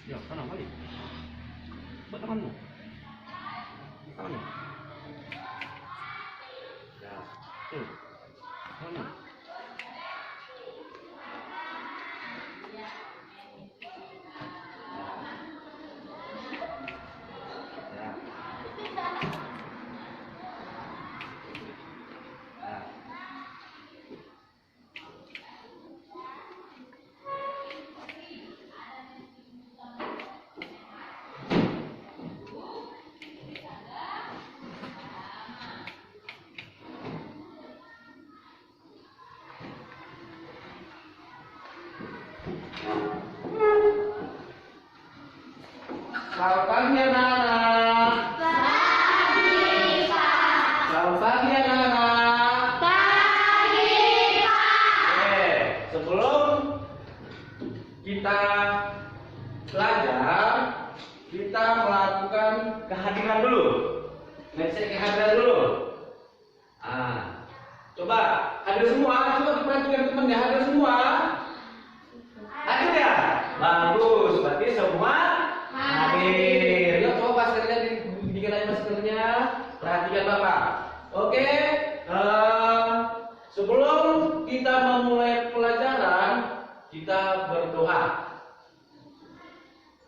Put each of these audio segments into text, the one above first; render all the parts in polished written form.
Ya, kanan balik. Buat tanganmu. Tanganmu. Ya, tuh. Tanganmu. Selamat pagi anak-anak. Pagi, Pak. Selamat pagi anak-anak. Pagi, Pak. Oke, sebelum kita belajar, kita melakukan kehadiran dulu. Ngecek kehadiran dulu. Coba hadir semua. Coba perhatikan temannya, hadir semua. Hadir ya? Bagus, berarti semua hadir. Yuk coba maskernya dibikin aja maskernya. Perhatikan Bapak. Oke. Sebelum kita memulai pelajaran, kita berdoa.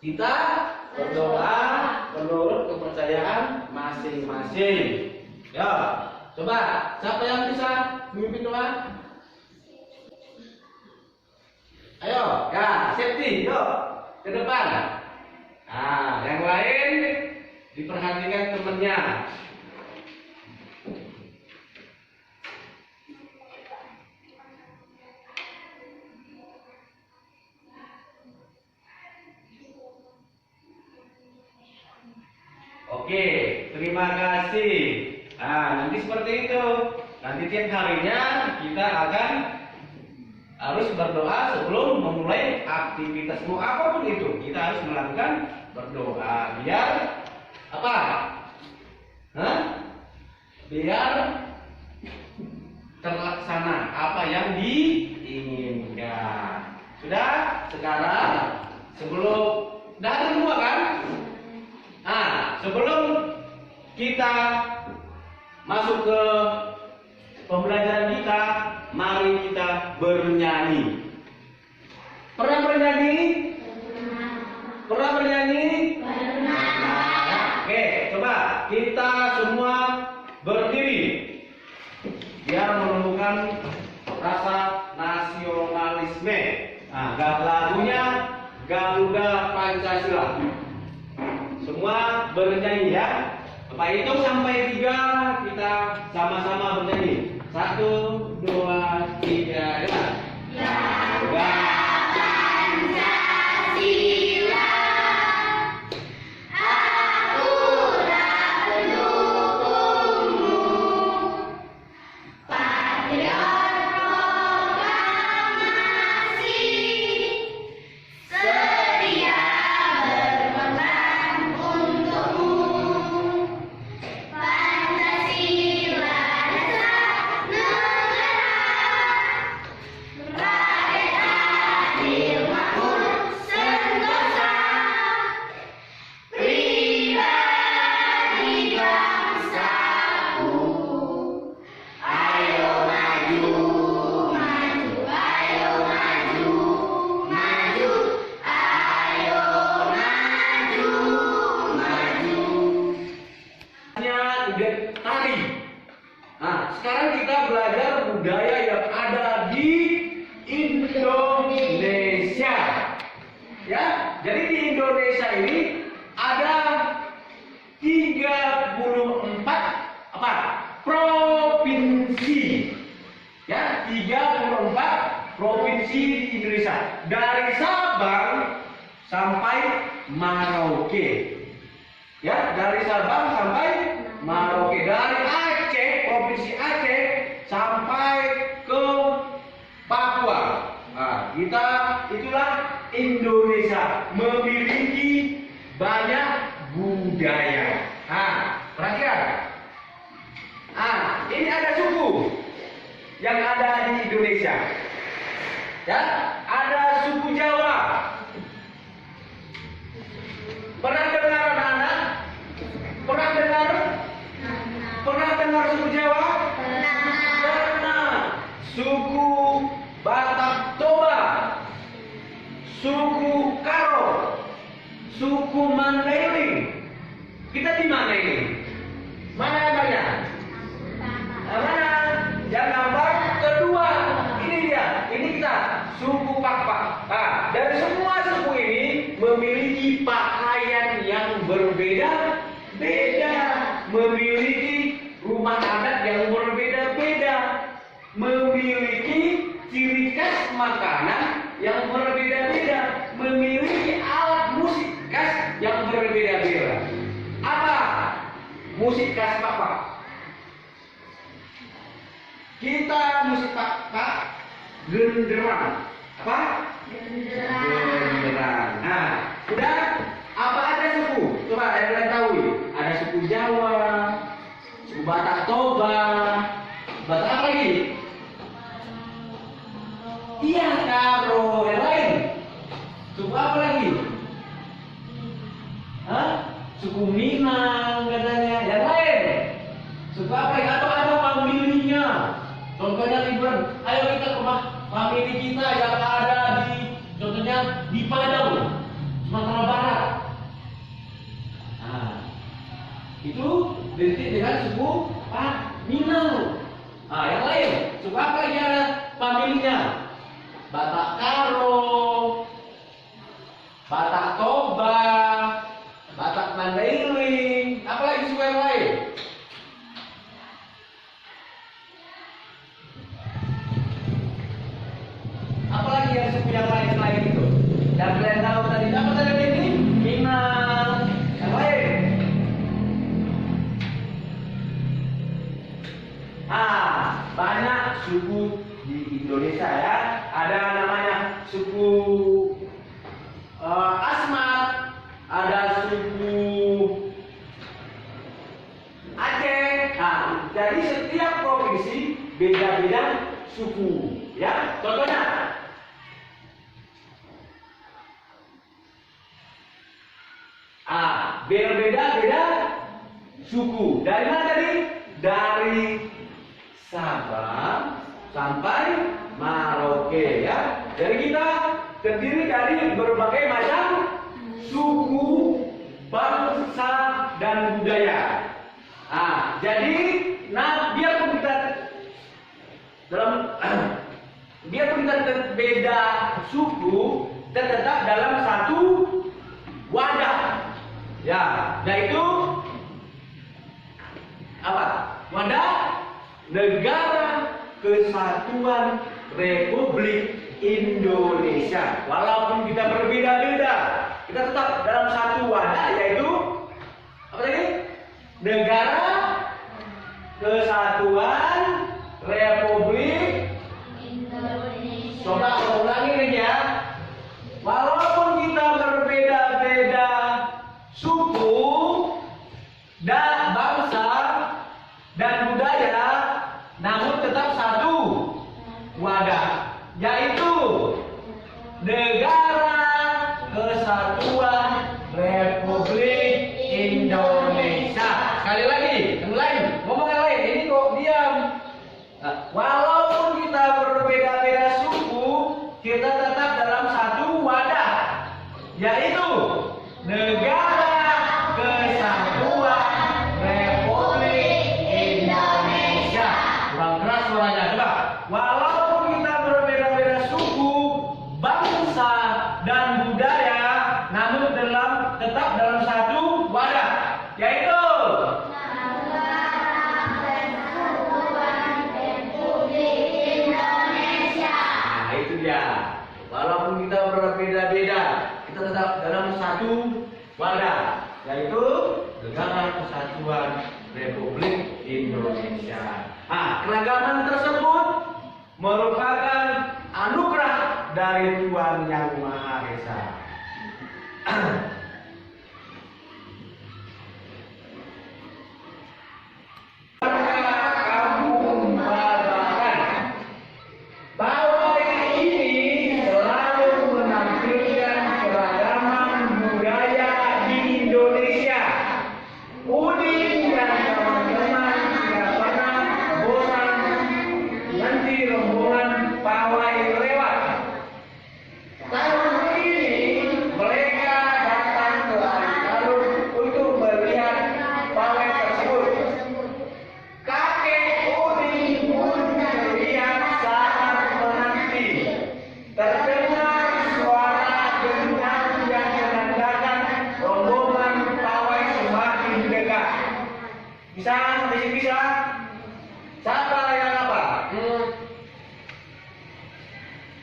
Kita berdoa menurut kepercayaan masing-masing. Ya, coba siapa yang bisa memimpin doa? Ayo, ya, safety, yuk ke depan. Nah, yang lain diperhatikan temannya. Oke, terima kasih. Nah, nanti seperti itu. Nanti tiap harinya kita akan harus berdoa sebelum memulai aktivitas mau apapun itu. Kita harus melakukan berdoa biar apa? Biar terlaksana apa yang diinginkan. Sudah? Sekarang sebelum ada semua kan? Sebelum kita masuk ke pembelajaran kita, mari kita bernyanyi. Pernah bernyanyi? Pernah bernyanyi? Oke, coba kita semua berdiri biar menumbuhkan rasa nasionalisme. Lagunya Garuda Pancasila. Semua bernyanyi ya. Bapak hitung sampai 3, kita sama-sama bernyanyi. 1, 2, 3, ya. Garuda Pancasila, akulah pendukungmu, patriot proklamasi, setia berkorban untukmu. Pancasila dasar negara, merdeka adil makmur sentosa, pribadi bangsaku. Ayo maju, maju, ayo maju, maju, ayo maju, maju. Tari. Sekarang kita belajar budaya yang ada di Indonesia. Ya, jadi di Indonesia ini ada 34 provinsi. Ya, 34 provinsi di Indonesia. Dari Sabang sampai Merauke. Ya, dari Sabang sampai Merauke, dari Aceh, provinsi Aceh sampai ke Papua. Kita itulah Indonesia, memiliki banyak budaya. Perhatikan. Ini ada suku yang ada di Indonesia. Ya, ada suku Jawa. suku Karo, suku Mandailing. Kita di mana ini? Mana yang banyak? Nah, mana? Yang gambar kedua. Ini dia. Ini kita suku Pakpak. Nah, dari semua suku ini memiliki pakaian yang berbeda-beda, memiliki rumah adat yang berbeda-beda, memiliki ciri khas makanan yang berbeda-beda, memiliki alat musik khas yang berbeda-beda. Apa musik khas Pakpak? Kita musik Pakpak genderang. Apa? Genderang. Nah, sudah apa ada suku? Coba yang kalian tahu. Ada suku Jawa, suku Batak Toba, Batak apa lagi? Iya, Karo. Yang lain? Suku apa lagi? Hah? Suku Minang katanya. Yang lain? Suku apa lagi? Atau ada familinya? Contohnya liburan. Ayo kita ke rumah famili kita yang ada di, contohnya di Padang, Sumatera Barat. Nah, itu identik dengan suku Minang. Nah, yang lain, suku apa lagi ada familinya? Batak Karo, Batak Toba, Batak Mandailing, apa lagi suku yang lain? Apalagi yang suku yang lain selain itu? Yang kalian tahu tadi apa tadi ini? Minang. Yang lain? Banyak suku di Indonesia ya. Ada namanya suku Asmat, ada suku Aceh. Nah, jadi setiap provinsi beda-beda suku. Ya, contohnya berbeda-beda suku. Dari mana tadi? Dari Sabang sampai Merauke ya. Jadi kita terdiri dari berbagai macam suku, bangsa dan budaya. Jadi biarpun kita beda suku, tetap dalam satu wadah. Ya, yaitu apa? Wadah Negara Kesatuan Republik Indonesia. Walaupun kita berbeda-beda, kita tetap dalam satu wadah, yaitu apa tadi? Negara Kesatuan Republik Indonesia. Coba ulangi nih ya. Walaupun kita berbeda-beda suku dan bangsa dan budaya, namun tetap satu wadah, yaitu Negara Kesatuan Republik Indonesia. Sekali lagi, yang lain, ngomong yang lain. Ini kok diam. Walaupun kita berbeda-beda suku, kita tetap dalam satu wadah, yaitu Negara Kesatuan Republik Indonesia. Kurang keras suaranya, coba. Walaupun kita berbeda-beda suku, bangsa dan budaya, namun tetap dalam satu wadah, yaitu itu dia. Walaupun kita berbeda-beda, kita tetap dalam satu wadah, yaitu Negara Kesatuan Republik Indonesia. Keragaman tersebut merupakan anugerah dari Tuhan Yang Maha Esa. Rombongan pawai lewat. Tahun ini Bisa sampai sini bisa? Siapa yang apa?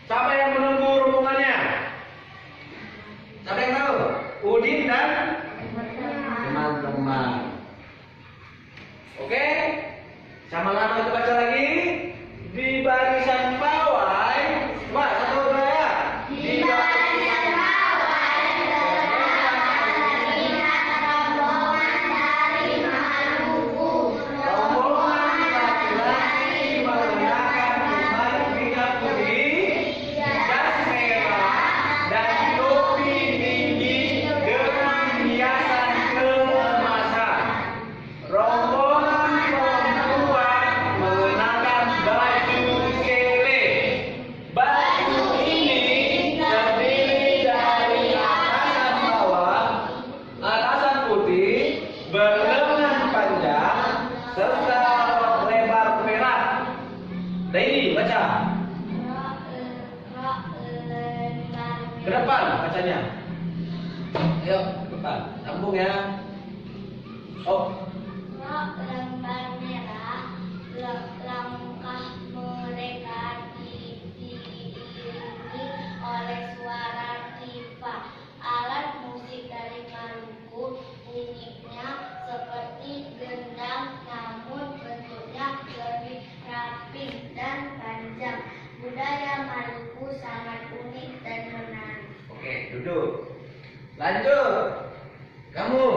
Siapa yang menunggu rombongannya? Siapa yang tahu? Udin dan teman-teman. Oke? Sama-sama kita baca lagi. Di barisan pawai. Coba satu dua ya. Di barisan pawai terlihat rombongan dari Maluku. Rombongan laki-laki mengenakan kemeja putih, jas merah, dan topi tinggi dengan hiasan keemasan. Rombongan perempuan mengenakan baju kele. Baju ini terdiri dari atasan putih, berlengan panjang, serta rok lebar merah. Ini baca. Ke depan bacanya. Ayo, ke depan. Sambung ya. Oh, Rok lembar merah, langkah mereka diiringi oleh suara tifa. Alat musik dari Maluku bunyinya seperti gendang, namun bentuknya lebih rapi dan panjang. Budaya Maluku sangat unik dan menarik. oke, duduk. Lanjut. Kamu.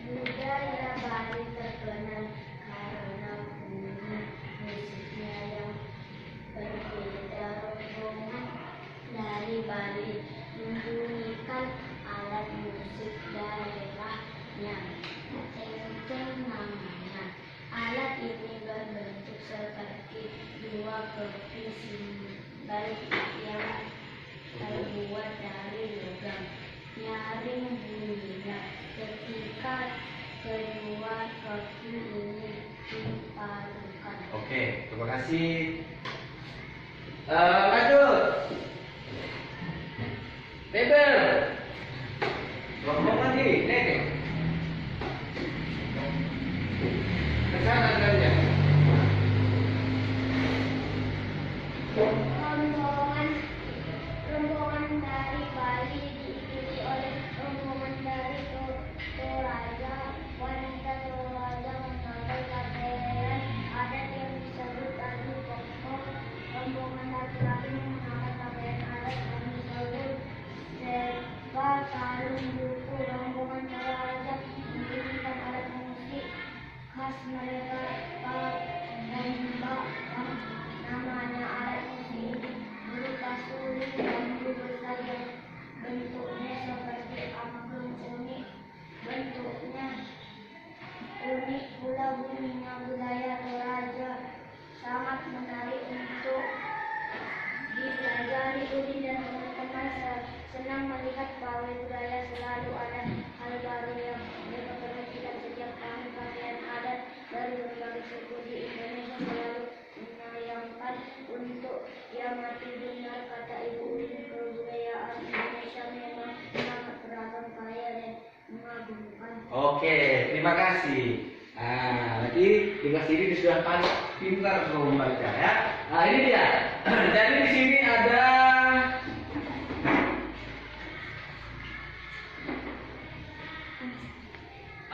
Budaya Bali terkenal karena bunyi musiknya yang berbeda. Rombongan dari Bali membunyikan alat musik daerahnya, enceng namanya. Alat ini berbentuk seperti dua kopi simbal yang terbuat dari logam. Nyaring bunyinya ketika kedua kopi ini dipadukan. Oke, terima kasih. Lanjut. Bebel. Ngomong lagi, nih. Kesana kerja. Rombongan dari Bali diikuti oleh rombongan dari Toraja. Wanita Toraja memakai pakaian adat yang disebut tali koko. Rombongan laki-laki menggunakan pakaian adat yang disebut serba sarung buku. Rombongan Toraja menggunakan alat musik khas mereka, bamba. Namanya alat musik berupa suling bambu besar yang bentuknya seperti angklung. Bentuknya unik pula bunyinya. Budaya Toraja sangat menarik untuk dipelajari. Udin dan teman-teman senang melihat bahwa budaya selalu ada hal baru yang diperhatikan setiap tahun. Pakaian adat dari berbagai suku di Indonesia selalu menyayangkan untuk diamati. Benar kata Ibu Udin, kebudayaan Indonesia memang sangat beragam, kaya dan mengagumkan. Oke, terima kasih. Nah, nanti di kelas ini sudah pintar semua membaca ya. Nah, ini dia. Jadi di sini ada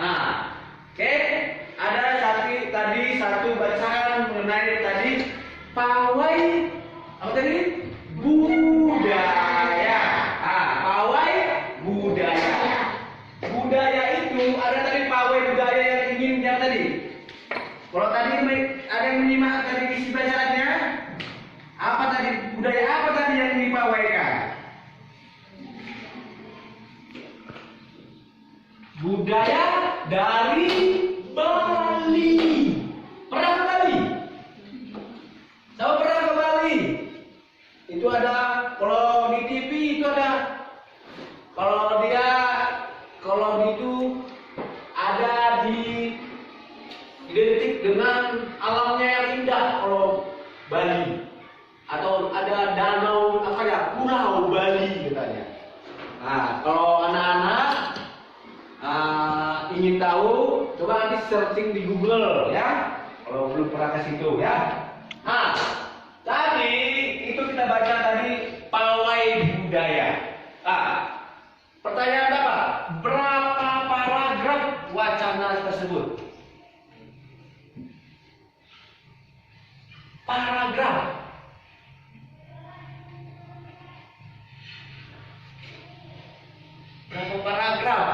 oke, ada satu bacaan mengenai tadi pawai apa tadi? Budaya. Pawai budaya. Budaya itu ada tadi pawai budaya yang tadi. Kalau tadi ada yang menyimak tadi isi bacaannya, apa tadi budaya apa tadi yang dipawaikan? Budaya dari Bali. Pernah ke Bali? Siapa pernah ke Bali? Itu ada, kalau di TV itu ada, kalau itu ada di identik dengan alamnya yang indah kalau Bali, atau ada danau apa ya, pulau Bali. searching di Google ya. Kalau belum pernah ke situ ya. Nah, tadi itu kita baca tadi pawai budaya. Nah, pertanyaan apa? Berapa paragraf wacana tersebut? Paragraf. Berapa paragraf?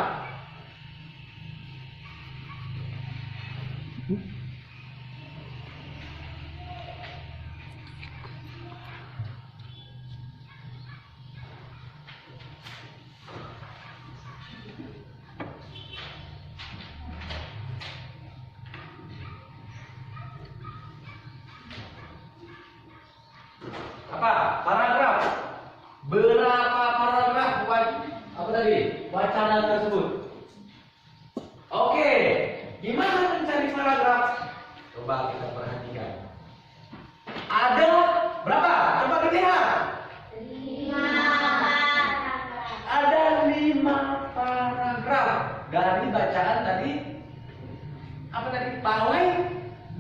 Apa? Paragraf. Berapa paragraf apa tadi? Wacana tersebut. Oke, gimana mencari paragraf? Coba kita perhatikan. Ada berapa? Coba kita lihat. 5 paragraf. Ada 5 paragraf dari bacaan tadi. Apa tadi? Pawai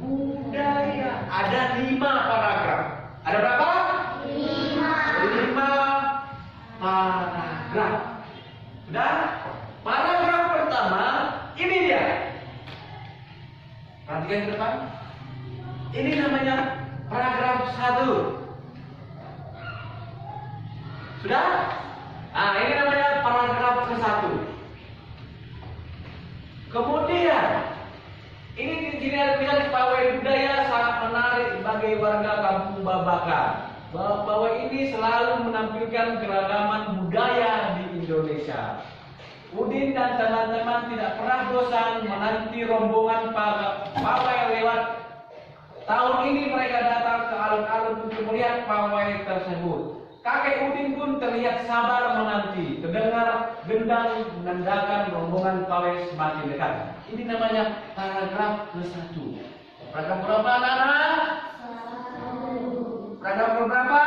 budaya. Ada 5 paragraf. Ada berapa? 5 paragraf. Sudah? Paragraf pertama ini dia. Perhatikan ke depan. Ini namanya paragraf 1. Sudah? Nah, ini namanya paragraf ke-1. Kemudian ini di sini ada tulisan pawai budaya sangat menarik bagi warga Kampung Babakan. Bahwa ini selalu menampilkan keragaman budaya di Indonesia. Udin dan teman-teman tidak pernah bosan menanti rombongan pawai lewat. Tahun ini mereka datang ke alun-alun untuk melihat pawai tersebut. Kakek Udin pun terlihat sabar menanti. Terdengar gendang menandakan rombongan pawai semakin dekat. Ini namanya paragraf ke-1. Paragraf berapa, anak-anak? Paragraf berapa?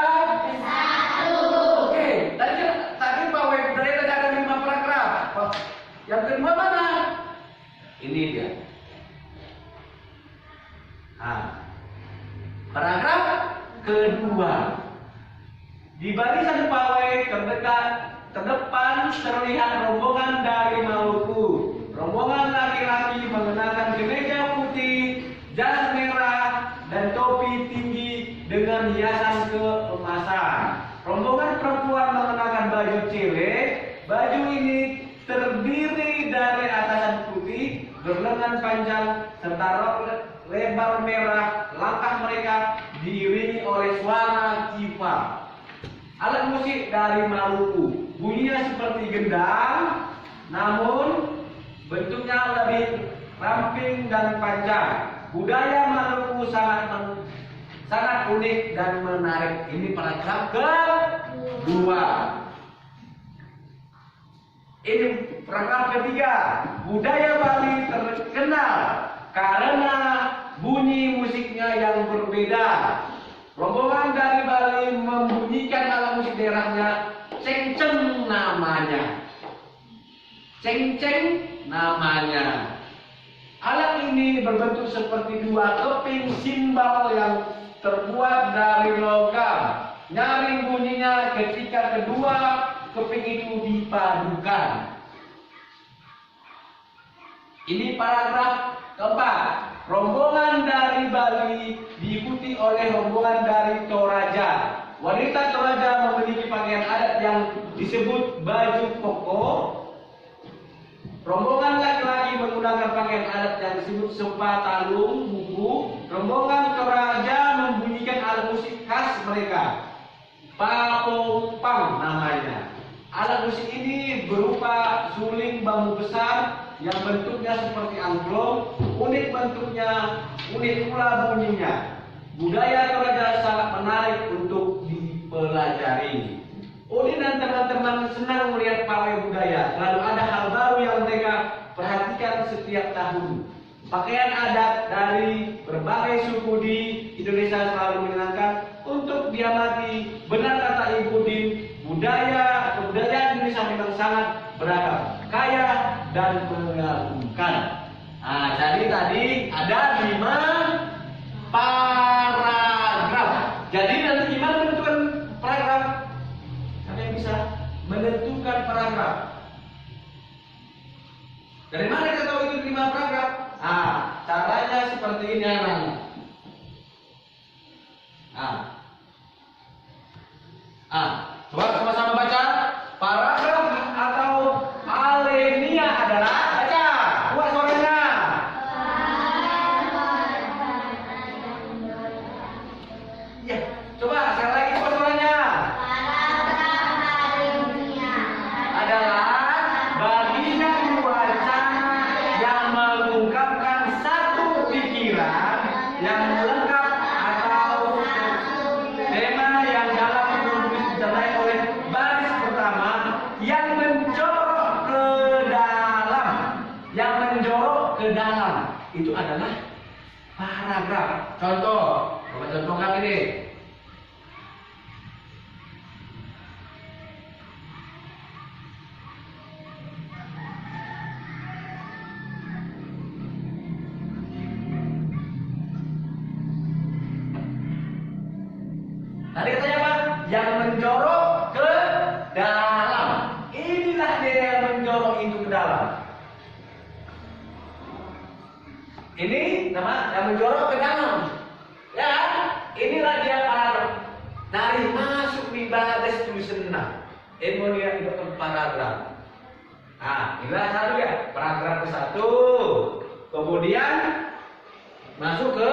1. Oke, tadi pawai budaya tadi ada 5 paragraf. Yang kedua mana? Ini dia. Nah, paragraf kedua. Di barisan pawai terdepan terlihat rombongan dari Maluku. Rombongan laki-laki mengenakan kemeja putih, jas merah, dan topi tinggi dengan hiasan keemasan. Rombongan perempuan mengenakan baju cewek. Baju ini terdiri dari atasan putih, berlengan panjang, serta rok lebar merah. Langkah mereka diiringi oleh suara cifar. Alat musik dari Maluku, bunyinya seperti gendang, namun bentuknya lebih ramping dan panjang. Budaya Maluku sangat unik dan menarik. Ini paragraf kedua. Ini paragraf ketiga. Budaya Bali terkenal karena bunyi musiknya yang berbeda. Rombongan dari Bali membunyikan alat musik daerahnya, cengceng namanya. Cengceng namanya. Alat ini berbentuk seperti 2 keping simbal yang terbuat dari logam. Nyaring bunyinya ketika kedua keping itu dipadukan. Ini paragraf keempat. Rombongan dari Bali diikuti oleh rombongan dari Toraja. Wanita Toraja memiliki pakaian adat yang disebut baju koko. Rombongan laki-laki menggunakan pakaian adat yang disebut sepa talung buku. Rombongan Toraja membunyikan alat musik khas mereka, papopang namanya. Alat musik ini berupa suling bambu besar yang bentuknya seperti angklung. Unik bentuknya, unik pula bunyinya. Budaya Toraja sangat menarik untuk dipelajari. Udin dan teman-teman senang melihat pawai budaya. Selalu ada hal baru yang mereka perhatikan setiap tahun. Pakaian adat dari berbagai suku di Indonesia selalu menyenangkan untuk diamati. Benar kata Ibu Udin, kebudayaan Indonesia memang sangat beragam, kaya dan mengagumkan. Nah, jadi tadi Dari mana kita tahu itu 5 paragraf? Caranya seperti ini anak-anak. Coba sama-sama baca. Paragraf atau alinea adalah, baca, buat suaranya. Ya, coba sekali lagi buat suaranya. Adalah bagian wacana yang mengungkapkan satu pikiran yang lengkap atau tema yang dalam menulis disertai oleh baris pertama yang menjorok ke dalam. Yang menjorok ke dalam itu adalah paragraf. Contoh, contohkan ini. Tadi katanya apa? Yang menjorok ke dalam. Inilah dia yang menjorok itu ke dalam. Ini nama yang menjorok ke dalam. Ya, inilah dia paragraf. Dari masuk di baris tulisan emonia itu paragraf. Inilah satu ya, paragraf ke-1. Kemudian masuk ke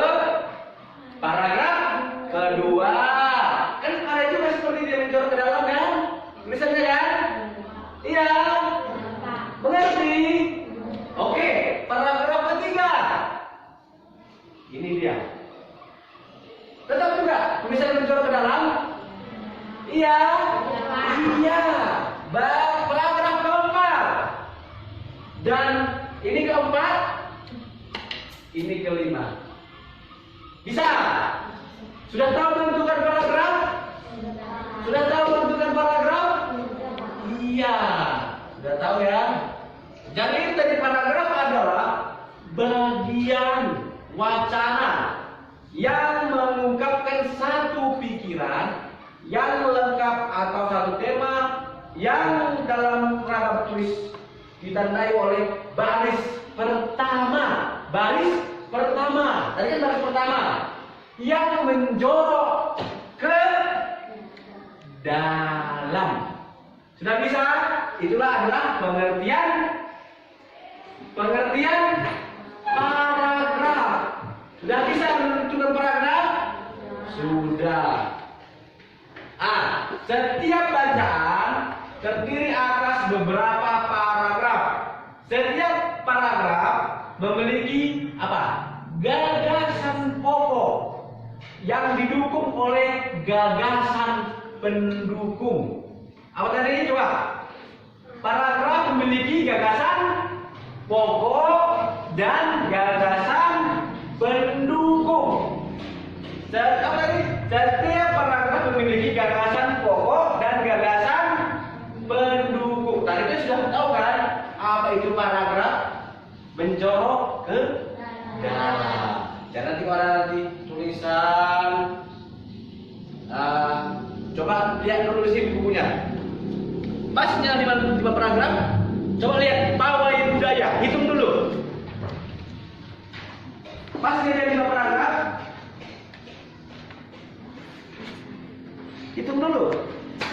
paragraf kedua. Kan ada juga seperti dia menjorok ke dalam kan? Tulisannya kan? Iya. Mengerti? Oke, paragraf ketiga. Ini dia. Tetap juga tulisan menjorok ke dalam? Iya. Iya. Paragraf keempat. Dan ini keempat. Ini kelima. Bisa? Sudah tahu menentukan paragraf? Sudah tahu menentukan paragraf? Iya, sudah tahu ya. Jadi tadi paragraf adalah bagian wacana yang mengungkapkan satu pikiran yang lengkap atau satu tema yang dalam paragraf tulis ditandai oleh baris pertama. Baris pertama. Tadi kan baris pertama. Yang menjorok ke dalam. Sudah bisa? Itulah adalah pengertian paragraf. Sudah bisa menentukan paragraf? Sudah. Setiap bacaan terdiri atas beberapa paragraf. Setiap paragraf memiliki apa? Gagasan pokok yang didukung oleh gagasan pendukung. Apa tadi? Coba. Paragraf memiliki gagasan pokok dan gagasan pendukung. Apa tadi? Setiap paragraf memiliki gagasan pokok dan gagasan pendukung. Tadi itu sudah tahu kan? Apa itu paragraf? Menjorok ke dalam. Jangan nanti kalau ada nanti tulisan, coba lihat dulu di sini bukunya. Pasnya 5 paragraf. Coba lihat pawai budaya, hitung dulu. Pasnya ada 5 paragraf. Hitung dulu.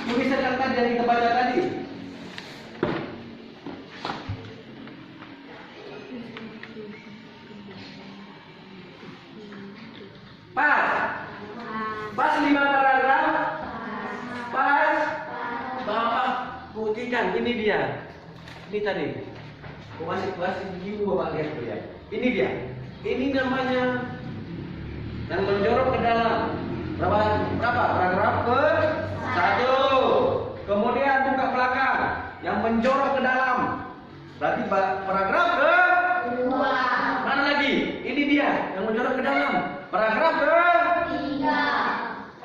Tulisan yang tadi yang kita baca tadi. Pas 5 paragraf. Pas. Bapak buktikan, ini dia. Ini tadi. Masih begini Bapak lihat dulu ya. Ini dia. Ini namanya yang menjorok ke dalam. Berapa paragraf ke-1. Kemudian buka belakang yang menjorok ke dalam. Berarti paragraf ke-2. Mana lagi? Ini dia yang menjorok ke dalam. Paragraf ke-3.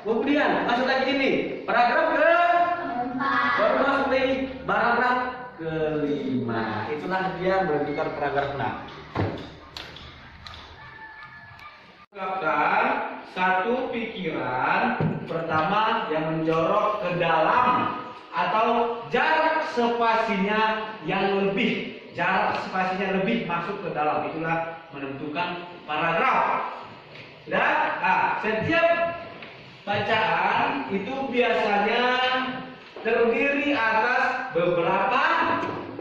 Kemudian masuk lagi ini. Paragraf ke-4. Baru masuk lagi paragraf ke-5. Itulah dia menentukan paragraf 6. Mengungkapkan satu pikiran pertama yang menjorok ke dalam atau jarak spasinya yang lebih jarak spasinya lebih masuk ke dalam, itulah menentukan paragraf. Sudah? Nah, setiap bacaan itu biasanya terdiri atas beberapa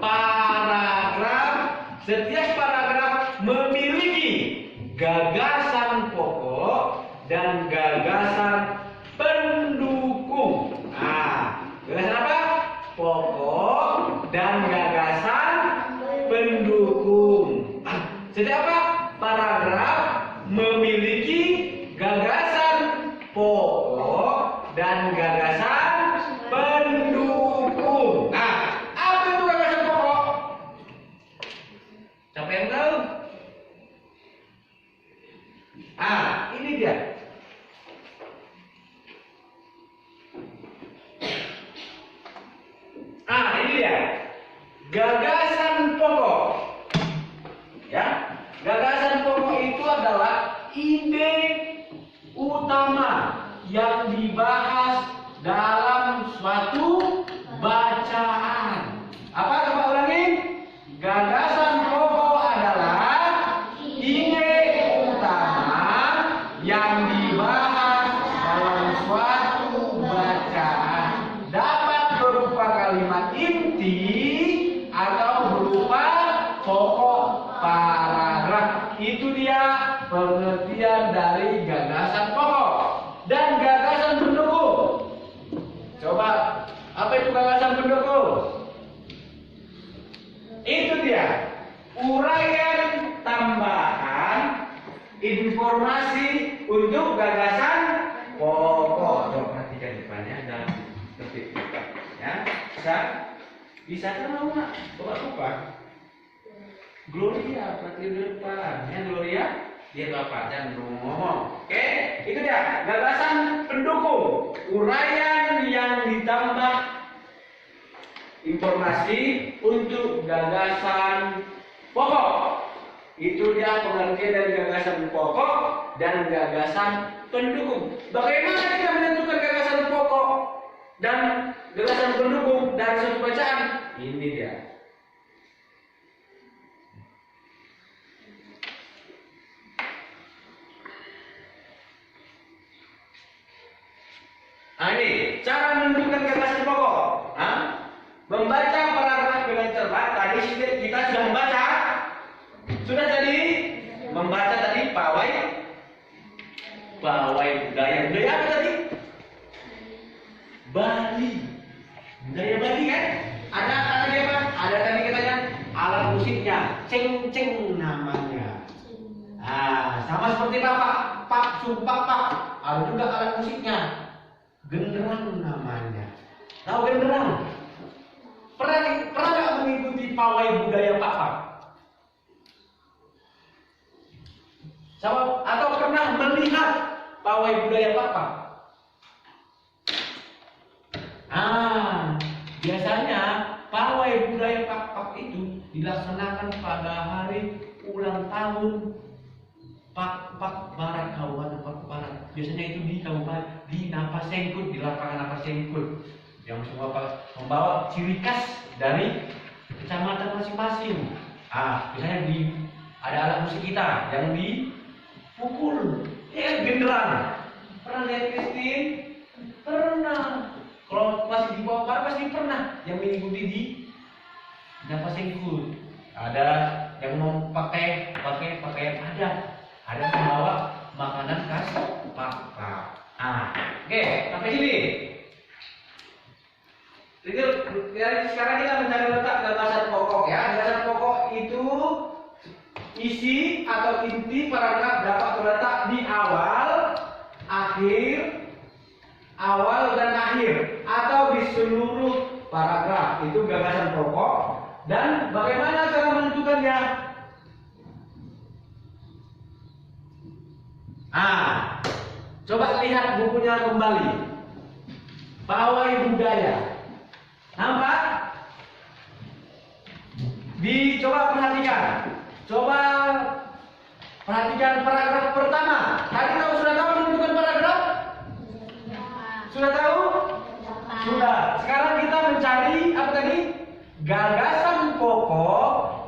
paragraf. Setiap paragraf memiliki gagasan pokok dan gagasan pendukung. Nah, gagasan apa? Pokok dan gagasan pendukung. Setiap apa? Paragraf memiliki gagasan pokok dan gagasan pendukung. Nah, apa itu gagasan pokok? Siapa yang tahu? Ini dia. Ini dia. Gagasan pokok. Ya, gagasan pokok itu adalah ide utama yang dibahas dalam suatu bacaan. Apa coba ulangi? Gagasan pokok adalah ide utama yang dibahas dalam suatu bacaan. Dapat berupa kalimat inti atau berupa pokok paragraf. Itu dia pengertian dari gagasan pokok dan gagasan pendukung. Coba, apa itu gagasan pendukung? Itu dia uraian tambahan informasi untuk gagasan pokok. Coba perhatikan depannya ada tertib, ya. Bisa kan mau nggak? Coba lupa. Gloria, perhatikan depan. Ya Gloria, dia bapak dan ngomong. Oke, itu dia gagasan pendukung. Uraian yang ditambah informasi untuk gagasan pokok. Itu dia pengertian dari gagasan pokok dan gagasan pendukung. Bagaimana kita menentukan gagasan pokok dan gagasan pendukung dari suatu bacaan? Ini dia. Ini cara menentukan gagasan pokok. Membaca paragraf dengan cermat. Tadi kita sudah membaca. Sudah tadi membaca tadi pawai budaya. Budaya apa tadi? Bali. Budaya Bali kan? Ada tadi apa? Ada tadi katanya alat musiknya, ceng-ceng namanya. Sama seperti Pak, sumpah Pak. Ada juga alat musiknya. Genderang namanya. Tahu genderang? Pernah nggak mengikuti pawai budaya Pak? Sama atau pernah melihat pawai budaya Pak? Biasanya pawai budaya Pak itu dilaksanakan pada hari ulang tahun Pak Barat, Kabupaten Pak Barat. Biasanya itu di kabupaten di Napasengkut, di lapangan Napasengkut, yang semua membawa ciri khas dari kecamatan masing-masing. Biasanya ada alat musik kita yang dipukul, genderang. Pernah lihat Kristin? Pernah. Kalau masih di bawah Barat pasti pernah yang mengikuti di Napasengkut. Ada yang mau pakai pakaian ada membawa makanan khas Pak. Oke, sampai sini. Jadi sekarang kita mencari letak gagasan pokok ya. Gagasan pokok itu isi atau inti paragraf dapat terletak di awal, akhir, awal dan akhir, atau di seluruh paragraf. Itu gagasan pokok. Dan bagaimana cara menentukannya? Coba lihat bukunya kembali. Pawai budaya. Nampak? Coba perhatikan. Coba perhatikan paragraf pertama. Tadi sudah tahu menentukan paragraf? Sudah tahu? Sudah. Sekarang kita mencari apa tadi? Gagasan pokok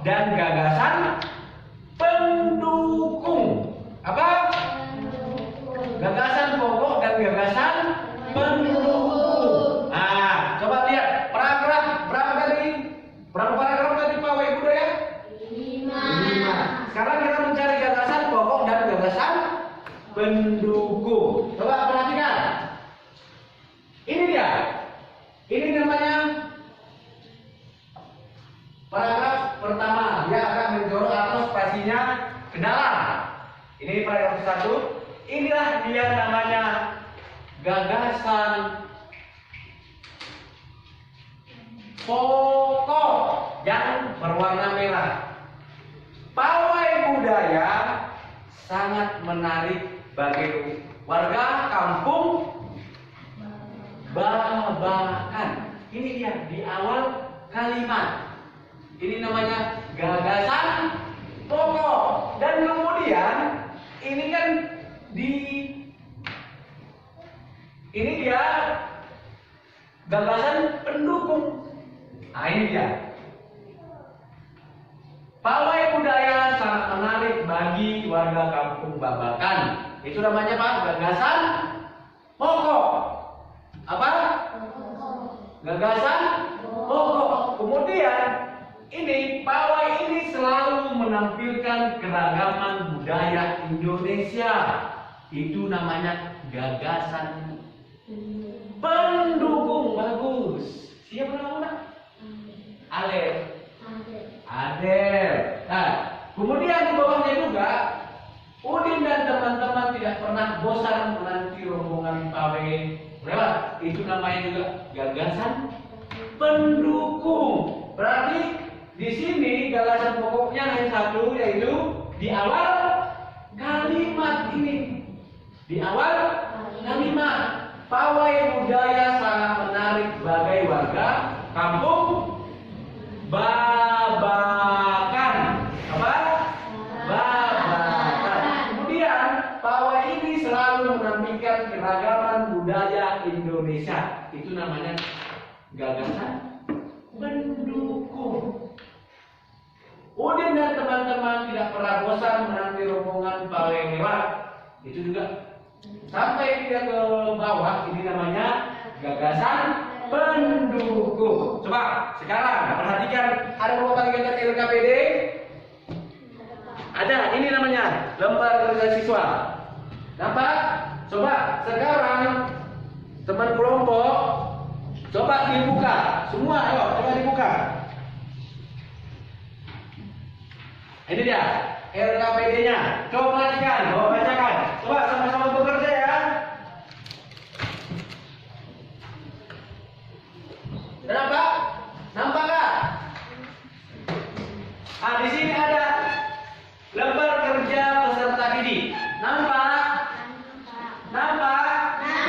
pendukung. Coba perhatikan. Ini dia. Ini namanya paragraf pertama. Dia akan mendorong atau spasinya ke dalam. Ini paragraf satu. Inilah dia namanya gagasan pokok yang berwarna merah. Pawai budaya sangat menarik bagi warga kampung Babakan. Ini dia di awal kalimat. Ini namanya gagasan pokok. Dan kemudian ini kan ini dia gagasan pendukung. Nah ini dia. Pawai budaya sangat menarik bagi warga kampung Babakan. Itu namanya apa? Gagasan pokok. Apa? Gagasan pokok. Kemudian ini pawai ini selalu menampilkan keragaman budaya Indonesia. Itu namanya gagasan pendukung. Bagus. Siapa namanya? Alef. Adel. Nah, kemudian di bawahnya juga Udin dan teman-teman tidak pernah bosan menanti rombongan pawai lewat. Itu namanya juga gagasan pendukung. Berarti di sini gagasan pokoknya hanya satu, yaitu di awal kalimat ini. Di awal kalimat, pawai budaya sangat menarik bagi warga kampung Babakan. Apa? Babakan. Kemudian pawai ini selalu menampilkan keragaman budaya Indonesia. Itu namanya gagasan pendukung. Udin dan teman-teman tidak pernah bosan menanti rombongan pawai lewat. Itu juga sampai dia ke bawah. Ini namanya gagasan pendukung. Coba sekarang perhatikan, ada berapa kegiatan LKPD? Ada, ini namanya lembar kerja siswa. Nampak? Coba sekarang teman kelompok coba dibuka. Semua ayo coba dibuka. Ini dia LKPD-nya. Coba perhatikan, coba bacakan. Coba sama-sama bekerja ya. Nampak? Nampak nggak? Ah, di sini ada lembar kerja peserta didik. Nampak? Nampak?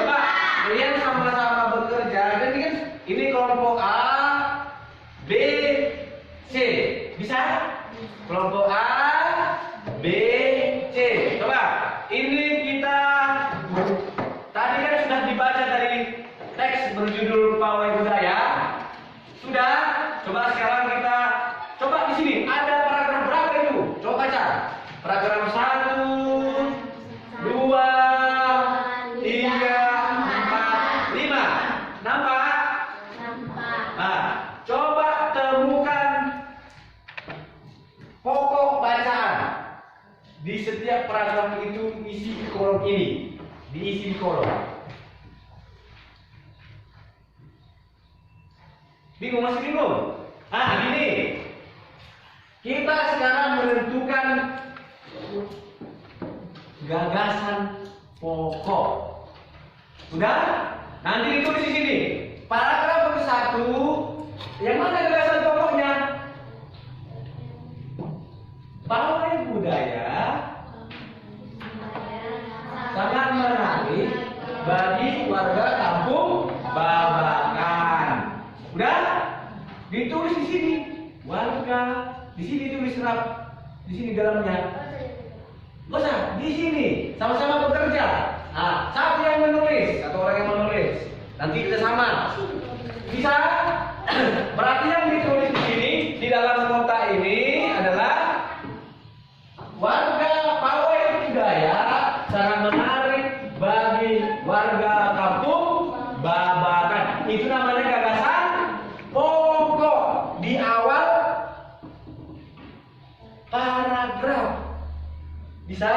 Coba kalian sama-sama bekerja. Dan ini kelompok A, B, C. Bisa? Kelompok A, B, C. Coba ini kita tadi kan sudah dibaca dari teks berjudul Pawai Budaya. Sudah? Coba sekarang kita coba di sini ada paragraf berapa itu? Coba baca. Paragraf 1, 2, 3, 4, 5. Nampak? Nampak. Nah, coba temukan pokok bacaan. Di setiap paragraf itu isi kolom ini. Diisi di kolom. Bingung, masih bingung? Ah, gini. Kita sekarang menentukan gagasan pokok. Sudah? Nanti ditulis di sini. Paragraf ke-1, yang mana gagasan pokoknya? Pawai budaya sangat menarik bagi warga kampung Babakan. Udah? Ditulis di sini. Warga. Di sini tulis serap. Di sini dalamnya. Bosan. Di sini. Sama-sama bekerja. Nah, satu yang menulis atau orang yang menulis. Nanti kita sama. Bisa? Berarti yang ditulis di sini di dalam nota ini adalah warga pawai budaya sangat menarik bagi warga kampung Babakan. Itu namanya gagasan pokok di awal paragraf. Bisa?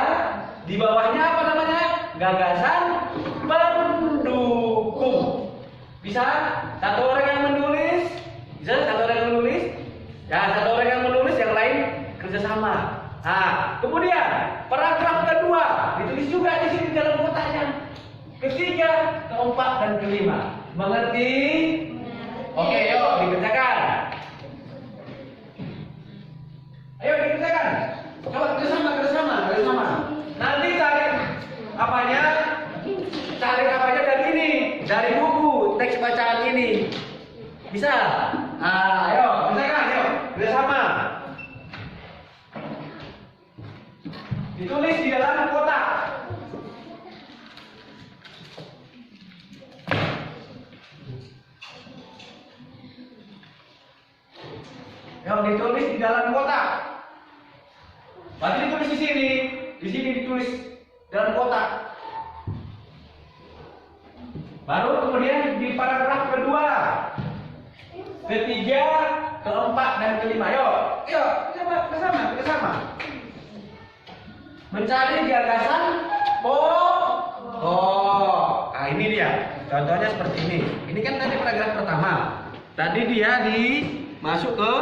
Di bawahnya apa namanya? gagasan pendukung. Bisa satu orang yang menulis, bisa satu orang yang menulis, ya satu orang yang menulis, yang lain kerjasama. Nah, kemudian paragraf kedua ditulis juga di sini dalam kotaknya. Ketiga, keempat, dan kelima. Mengerti? Oke, yuk dikerjakan. Ayo dikerjakan. Coba kerjasama. Nanti cari apanya dari ini, dari buku teks bacaan ini. Bisa? Ayo kerjakan, yuk kerjasama. Ditulis di dalam kotak. Yang ditulis di dalam kotak. Berarti ditulis di sini ditulis dalam kotak. Baru kemudian di paragraf kedua, ketiga, keempat, dan kelima. Yuk, coba bersama. Mencari gagasan pokok. Nah, ini dia. Contohnya seperti ini. Ini kan tadi paragraf pertama. Tadi dia masuk ke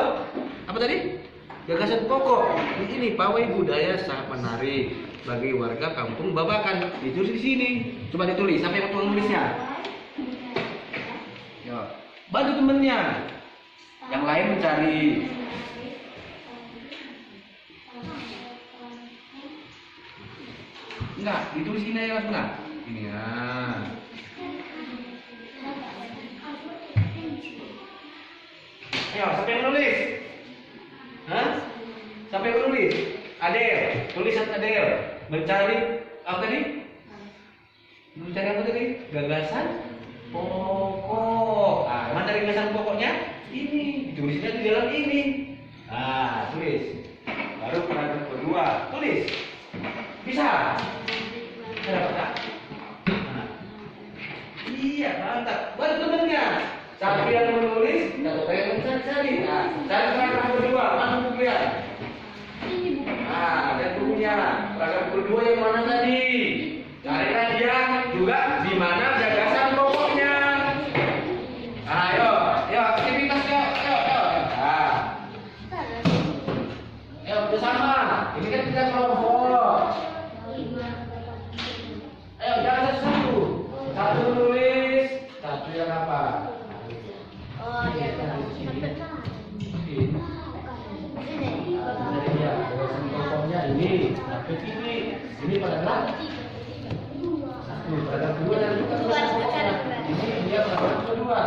apa tadi? Gagasan pokok. Ini pawai budaya sangat menarik bagi warga kampung Babakan. Ditulis di sini. Coba ditulis. Siapa yang menulisnya? Yo, bantu temennya. Yang lain mencari. Enggak, ditulis ini aja langsung. Ini ya. Ayo, siapa yang nulis? Hah? Siapa yang nulis? Adel, tulisan Adel. Mencari apa tadi? Mencari apa tadi? Gagasan pokok. Mana dari gagasan pokoknya? Ini, ditulisnya di dalam ini. Tulis. Baru paragraf kedua, tulis. Bisa? Bisa dapat tak? Iya, mantap. Buat temennya. Siapa yang menulis, atau saya mencari. Cari paragraf kedua, mana buku ya? Ada bukunya. Paragraf kedua yang mana tadi? Carikan dia juga di mana gagasan pokoknya. Ayo, aktivitas yuk. Ayo bersama. Ini kan kita kelompok. Ayo jangan satu. Satu menulis, satu yang apa? Ini paragraf satu, paragraf kedua dan juga ini dia paragraf kedua.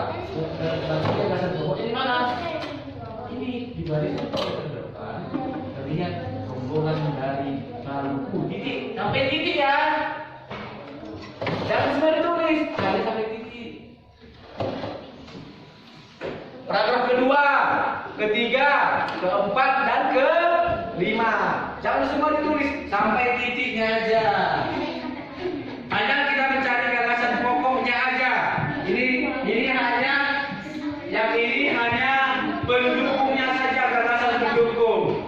Gagasan pokoknya di mana? Ini di baris terdepan. Terlihat rombongan dari Maluku. Titik sampai titik ya. Jangan semua ditulis, cari sampai titik. Paragraf kedua, ketiga, keempat, dan kelima. Jangan semua ditulis, sampai titiknya aja. Hanya kita mencari gagasan pokoknya aja. Ini hanya, yang ini hanya pendukungnya saja, gagasan pendukung.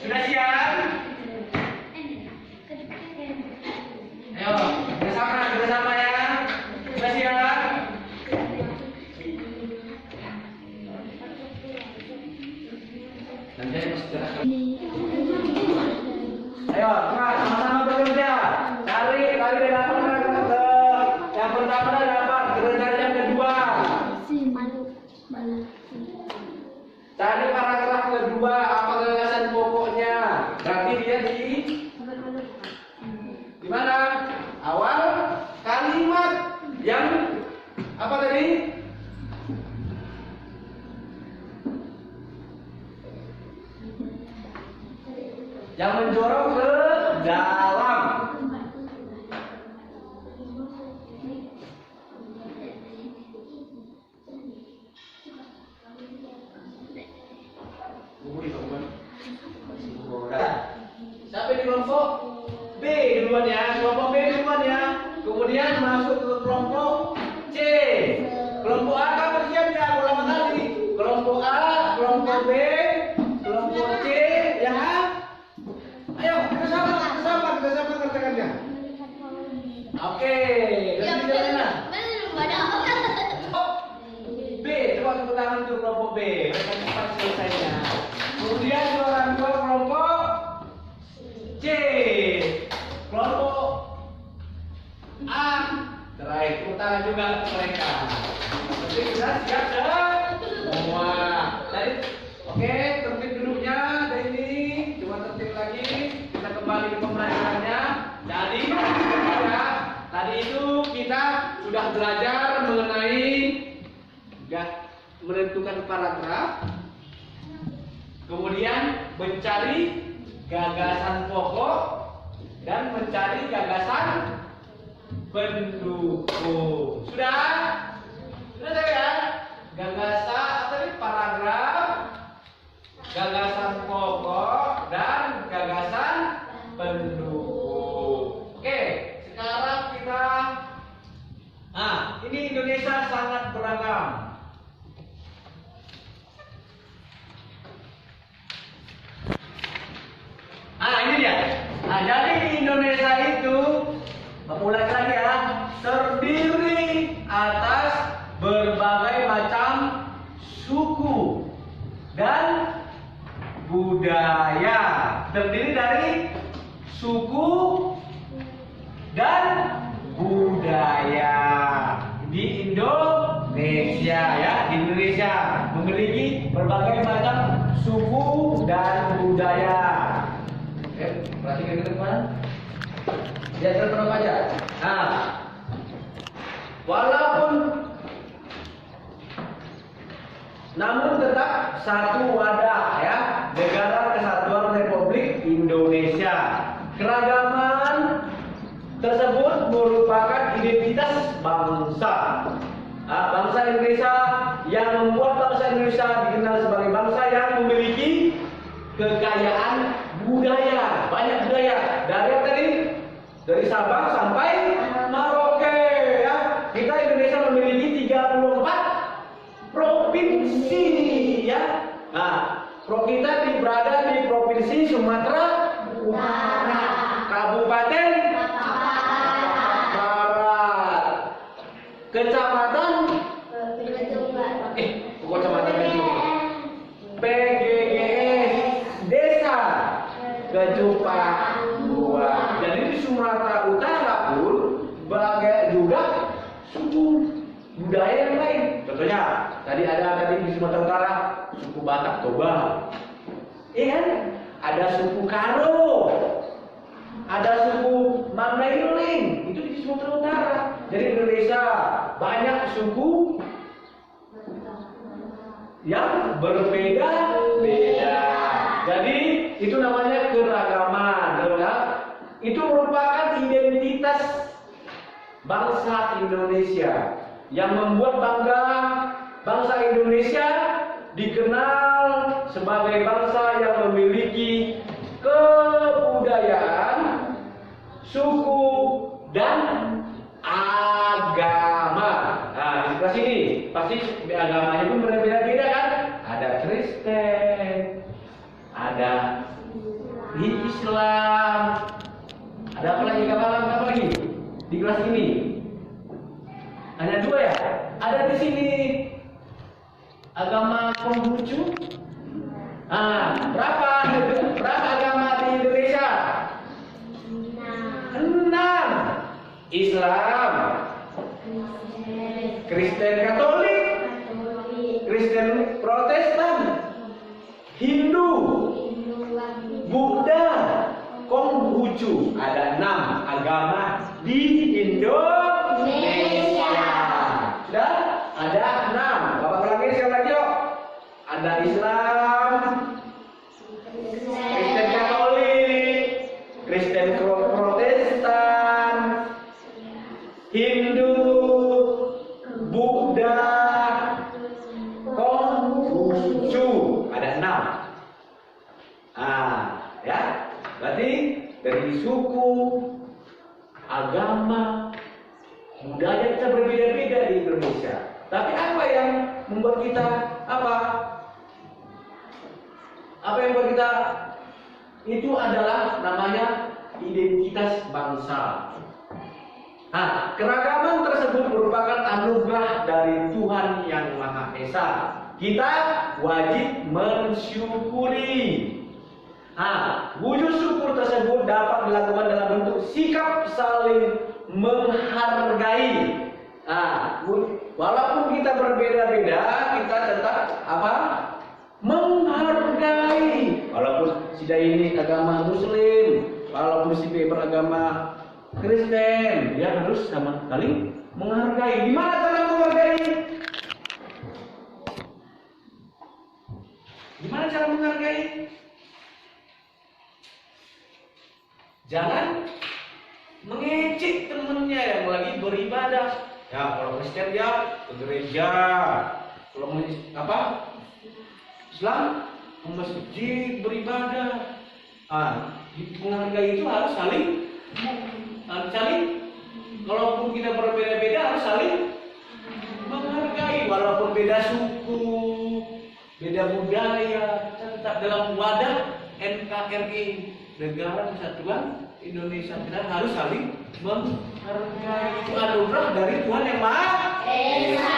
Sudah siap? Ayo, bersama ya. Sudah siap? Ayo, sama-sama bekerja. Cari dari yang pertama dapat, kerjaan yang kedua. Cari paragraf kedua, apa gagasan pokoknya? Berarti dia di mana? Awal kalimat yang apa tadi? Yang menjorok ke dalam. Siapa di kelompok B? duluan ya, kelompok B duluan ya. Kemudian masuk ke kelompok C. Kelompok A kamu siap ya? Ulang kali. Kelompok A, kelompok B, kelompok C, ya. Ayo kita sama kerjakannya. Oke, Ya, dari mana? belum ada. B, coba tepuk tangan untuk kelompok B. Mereka cepat selesainya. Kemudian orang tua kelompok C, kelompok A. Terakhir tepuk tangan juga untuk mereka. Jadi kita siap semua. Tadi, oke, tertib duduknya. Dari ini, coba tertib lagi. Kita kembali ke pembelajarannya. Jadi, tadi itu kita sudah belajar mengenai menentukan paragraf, kemudian mencari gagasan pokok dan mencari gagasan pendukung. Sudah tahu ya? Gagasan tadi paragraf, gagasan pokok dan gagasan pendukung. Oke, sekarang kita ini Indonesia sangat beragam. Ini dia. Jadi di Indonesia itu, mulai lagi ya, terdiri atas berbagai macam suku dan budaya. Terdiri dari suku dan budaya di Indonesia ya. Di Indonesia memiliki berbagai macam suku dan budaya. Perhatikan ke depan. Dia terpenuh aja. Walaupun namun tetap satu wadah ya, Negara Kesatuan Republik Indonesia. Keragaman tersebut merupakan identitas bangsa. Bangsa Indonesia yang membuat bangsa Indonesia dikenal sebagai bangsa yang memiliki kekayaan budaya, banyak budaya. Dari Sabang sampai Merauke ya. Kita Indonesia memiliki 34 provinsi ya. Kita berada di Provinsi Sumatera Utara, Kabupaten Barat, Kecamatan Kecamatan PGGS, Desa Kecupak 2. Jadi di Sumatera Utara pun bagai juga suku budaya yang lain. Contohnya tadi di Sumatera Utara suku Batak Toba, kan? Ada suku Karo, ada suku Mandailing, itu di Sumatera Utara. Jadi Indonesia banyak suku yang berbeda-beda. Jadi itu namanya keragaman, ya. Itu merupakan identitas bangsa Indonesia yang membuat bangga bangsa Indonesia dikenal sebagai bangsa yang memiliki kebudayaan, suku, dan agama. Di sebelah sini pasti agamanya pun berbeda-beda kan? Ada Kristen, ada Islam, ada apa lagi? Apa lagi? Di kelas ini hanya 2 ya. Ada di sini agama Konghucu. Berapa agama di Indonesia? 6. Islam, Kristen Katolik, Kristen Protestan, Hindu, Buddha, Konghucu. Ada 6 agama di Indonesia. Sudah? Ada 6. Bapak ulangi sekali lagi yuk. Ada Islam, Kristen Katolik, Kristen Protestan, Hindu, Buddha, Konghucu. Ada 6. Ya. Berarti dari suku, Tapi apa yang membuat kita apa? Apa yang membuat kita itu adalah namanya identitas bangsa. Nah, keragaman tersebut merupakan anugerah dari Tuhan yang Maha Esa. Kita wajib mensyukuri. Nah, wujud syukur tersebut dapat dilakukan dalam bentuk sikap saling menghargai. Nah, walaupun kita berbeda-beda, kita tetap apa? Menghargai. Walaupun si ini agama Muslim, walaupun si B beragama Kristen, dia harus sama sekali menghargai. Gimana cara menghargai? Gimana cara menghargai? Jangan mengejek temennya yang lagi beribadah. Ya, kalau Kristen dia ke gereja, kalau apa? Islam ke masjid beribadah. Menghargai itu harus saling, walaupun kita berbeda-beda harus saling menghargai, walaupun beda suku, beda budaya, kita tetap dalam wadah NKRI, Negara Kesatuan Indonesia. Kita harus saling menghargai. Itu anugerah dari Tuhan yang Maha Esa.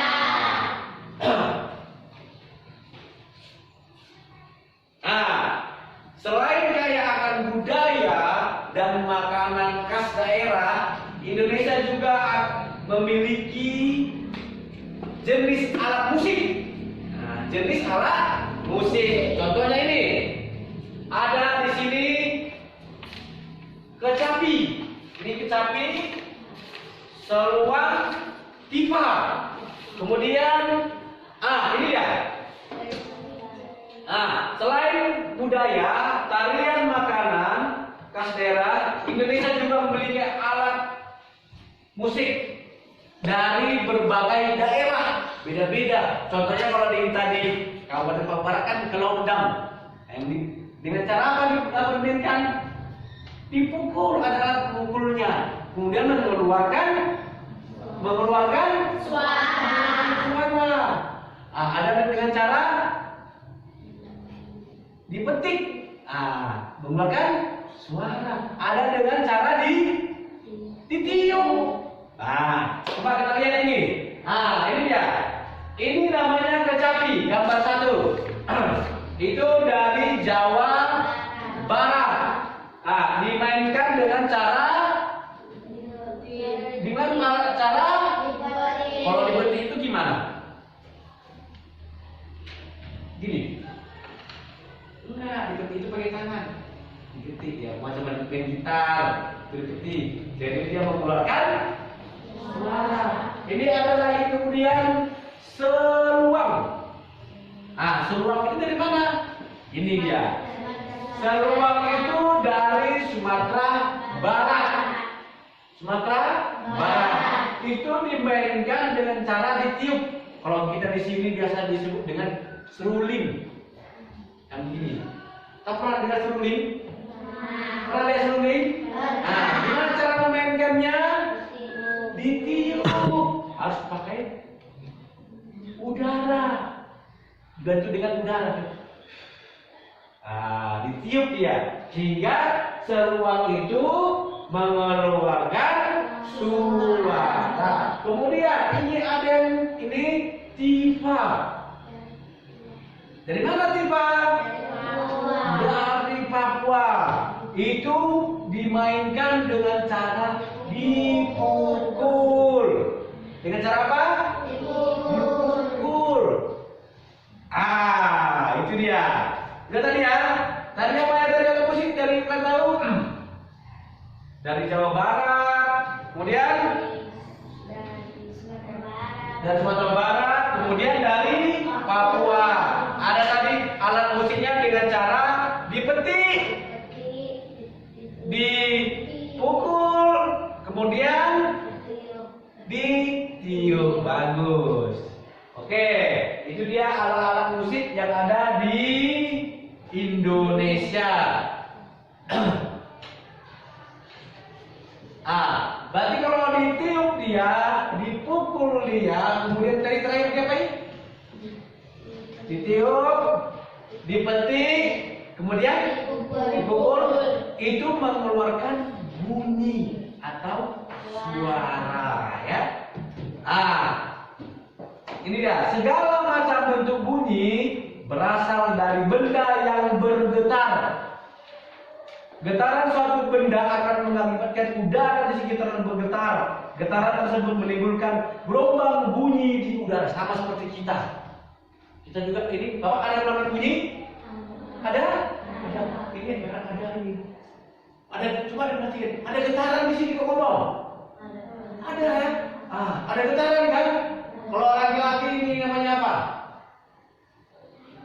Selain kaya akan budaya dan makanan khas daerah, Indonesia juga memiliki jenis alat musik. Jenis alat musik. Contohnya ini. Ada di sini kecapi. Ini kecapi, seruan, tipa. Kemudian ini dia. Selain budaya, tarian, makanan khas daerah, Indonesia juga memiliki alat musik dari berbagai daerah, beda-beda. Contohnya kalau di Kabupaten Papua kan kelodam. Dengan cara apa dimainkan? Dipukul, ada alat pukulnya. Kemudian mengeluarkan suara. Ada dengan cara dipetik, mengeluarkan suara. Ada dengan cara ditiup. Coba kita lihat ini. Ini dia. Ini namanya kecapi, gambar 1. Itu dari Jawa Barat. Dimainkan dengan cara kalau dipetik itu gimana? Gini. Enggak, dipetik itu pakai tangan. Dipetik ya, macam main gitar, dipetik. Jadi dia mengeluarkan suara. Ini ada lagi kemudian seruang. Seruang itu dari mana? Ini dia. Seruang itu dari Sumatera Barat. Itu dimainkan dengan cara ditiup. Kalau kita di sini biasa disebut dengan seruling. Yang gini. Tak pernah dengar seruling? Pernah lihat seruling? Gimana cara memainkannya? Ditiup. Harus pakai udara. Dibantu dengan udara. Ditiup dia. Hingga seruang itu mengeluarkan suara. Kemudian ini ada yang tifa. Dari mana tifa? Dari Papua. Itu dimainkan dengan cara dipukul. Dengan cara apa? Dipukul. Itu dia. Udah tadi ya. Tadi apa ya dari alat musik dari kan tahu? Dari Jawa Barat. Kemudian dari Sumatera Barat. Kemudian dari Papua. Ada tadi alat musiknya dengan cara dipetik, dipukul, kemudian ditiup. Bagus. Oke, itu dia alat-alat musik yang ada di Indonesia. Berarti kalau di ditiup dia, dipukul dia, kemudian terakhir dia apa? Ditiup, dipetik, kemudian dipukul, itu mengeluarkan bunyi atau suara, ya. Ini dia, segala macam bentuk bunyi berasal dari benda yang bergetar. Getaran suatu benda akan mengakibatkan udara di sekitaran bergetar. Getaran tersebut menimbulkan gelombang bunyi di udara, sama seperti kita. Kita juga ini, Bapak ada gelombang bunyi? Ada? Ini ada ini. Ada, coba diperhatikan. Ada getaran di sini kok ngomong? Ada ya? Ada getaran kan? Kalau laki-laki ini namanya apa?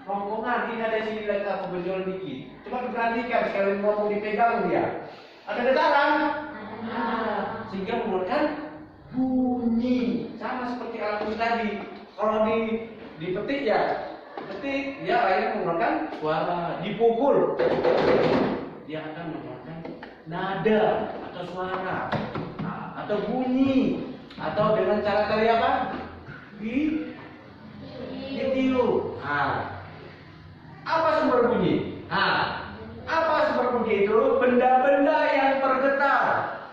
Rongkongan, ini ada sini lagi aku berjual dikit. Coba diperhatikan, sekali ngomong dipegang dia. Ada getaran? Sehingga mengeluarkan bunyi. Sama seperti alat musik tadi. Kalau dipetik ya, petik, dia akhirnya mengeluarkan suara. Dipukul, dia akan mengeluarkan nada atau suara, atau bunyi, atau dengan cara tadi apa? Ditiup. Apa sumber bunyi? Apa sumber bunyi itu? Benda-benda yang bergetar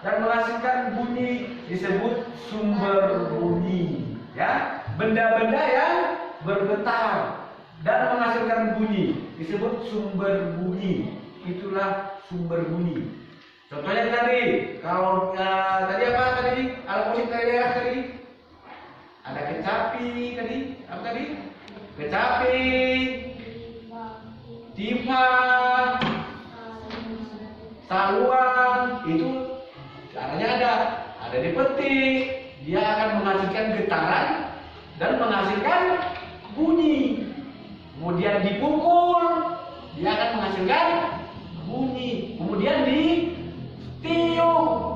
dan menghasilkan bunyi disebut sumber bunyi. Ya, benda-benda yang bergetar dan menghasilkan bunyi disebut sumber bunyi. Itulah sumber bunyi. Contohnya tadi, kalau tadi apa tadi? Alat musik tadi? Ada kecapi tadi, apa tadi? Kecapi, tifa, saluang, itu caranya ada dipetik, dia akan menghasilkan getaran dan menghasilkan bunyi. Kemudian dipukul, dia akan menghasilkan bunyi. Kemudian ditiup.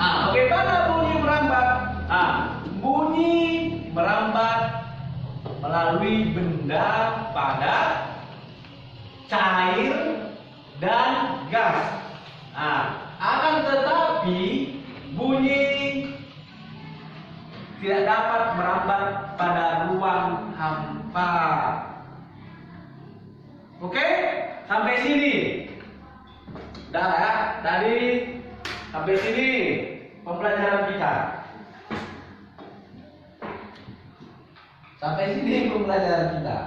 Bagaimana bunyi merambat? Bunyi merambat melalui benda padat, cair, dan gas. Akan tetapi bunyi tidak dapat merambat pada ruang hampa. Oke? Sampai sini. Udah ya? Tadi sampai sini pembelajaran kita. Sampai sini pembelajaran kita.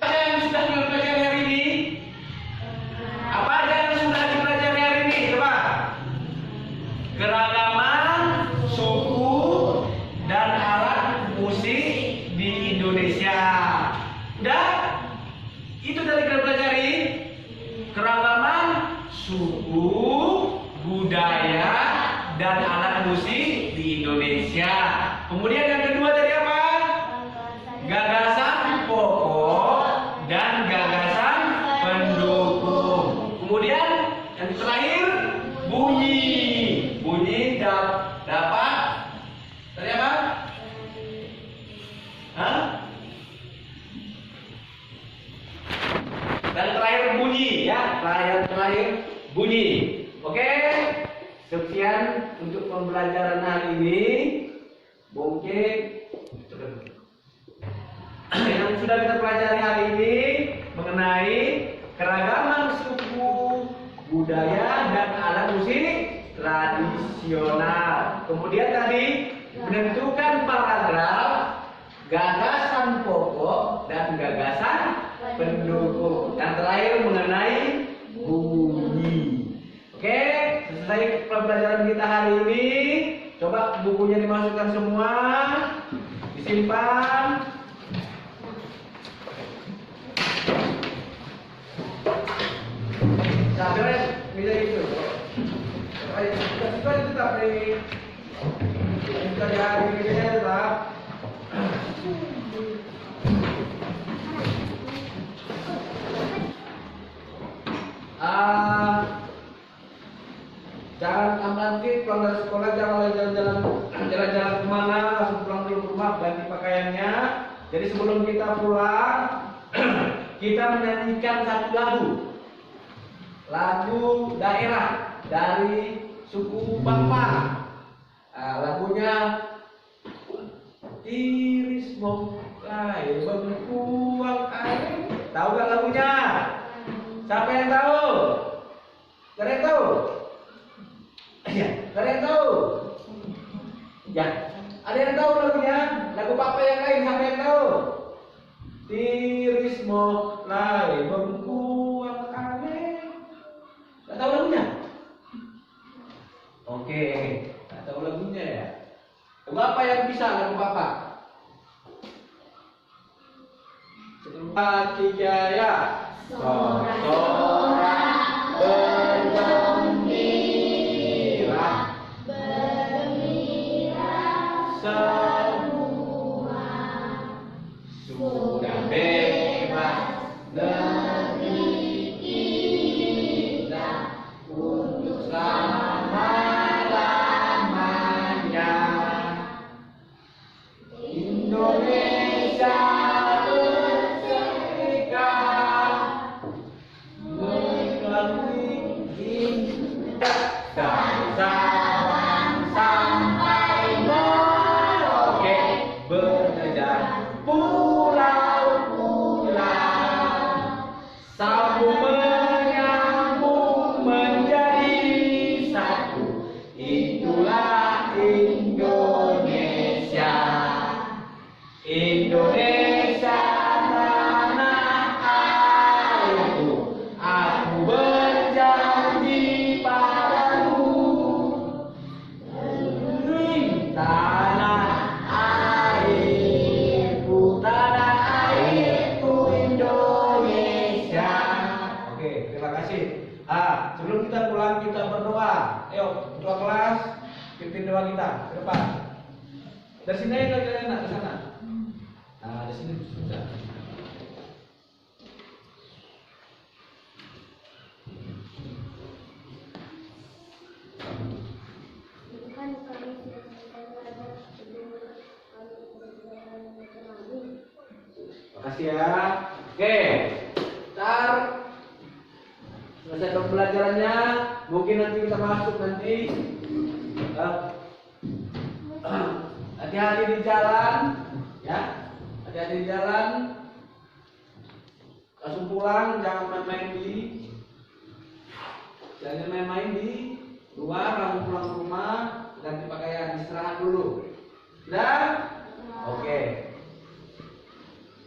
Apa yang sudah dipelajari hari ini? Apa aja yang sudah dipelajari hari ini? Coba. Keragaman suku dan alat musik di Indonesia. Udah? Itu tadi kita pelajari. Keragaman suku, budaya, dan alat musik di Indonesia. Kemudian yang kedua tadi apa? Gagasan pokok dan gagasan pendukung. Kemudian yang terakhir bunyi. Bunyi dapat tadi apa? Dan terakhir bunyi ya. Terakhir bunyi. Oke? Sekian untuk pembelajaran hari ini. Mungkin yang sudah kita pelajari hari ini mengenai keragaman suku, budaya, dan alat musik tradisional. Kemudian tadi menentukan paragraf, gagasan pokok, dan gagasan pendukung. Dan terakhir mengenai bunyi. Oke, selesai pembelajaran kita hari ini. Coba bukunya dimasukkan semua, disimpan. Nah, beres, bisa itu. Kita tetap di kita di hari ini tetap. Jangan nanti pulang dari sekolah jangan jalan-jalan kemana, langsung pulang dulu ke rumah ganti pakaiannya. Jadi sebelum kita pulang kita menyanyikan satu lagu. lagu daerah dari suku Bangpa. Nah, lagunya Iris Mokai Bengkuang Air. Tahu gak lagunya? Siapa yang tahu? Ada yang tahu? Iya, ada yang tahu? Ya, ada yang tahu lagunya? Lagu Papa yang lain, siapa yang tahu? Tiris Mokai Bengkuang Air. Gak tahu lagunya? Oke, gak tahu lagunya ya. Lagu apa yang bisa lagu Papa? Selamat Jaya. Sorak bergembira, semua sudah bebas negeri kita untuk selama-lamanya. Indonesia dari Sabang sampai Merauke, berkejar pulau-pulau, sambung menyambung menjadi satu. Itulah Indonesia. Indonesia tanah airku, aku berjanji padamu. Tanah airku Indonesia. Oke, terima kasih. Sebelum kita pulang kita berdoa. Ayo, ketua kelas, pimpin doa kita ke depan. Dari sini aja kalian enak ke sana. Nah, di sini sudah. Tuhan kami sudah mendengar sebelum kami berjalan kemari. Makasih ya. Oke, ntar selesai pembelajarannya, mungkin nanti kita masuk nanti. Hati-hati di jalan, ya. Hati-hati di jalan. Langsung pulang, jangan main-main di luar. Langsung pulang ke rumah, ganti pakaian, istirahat dulu. Dan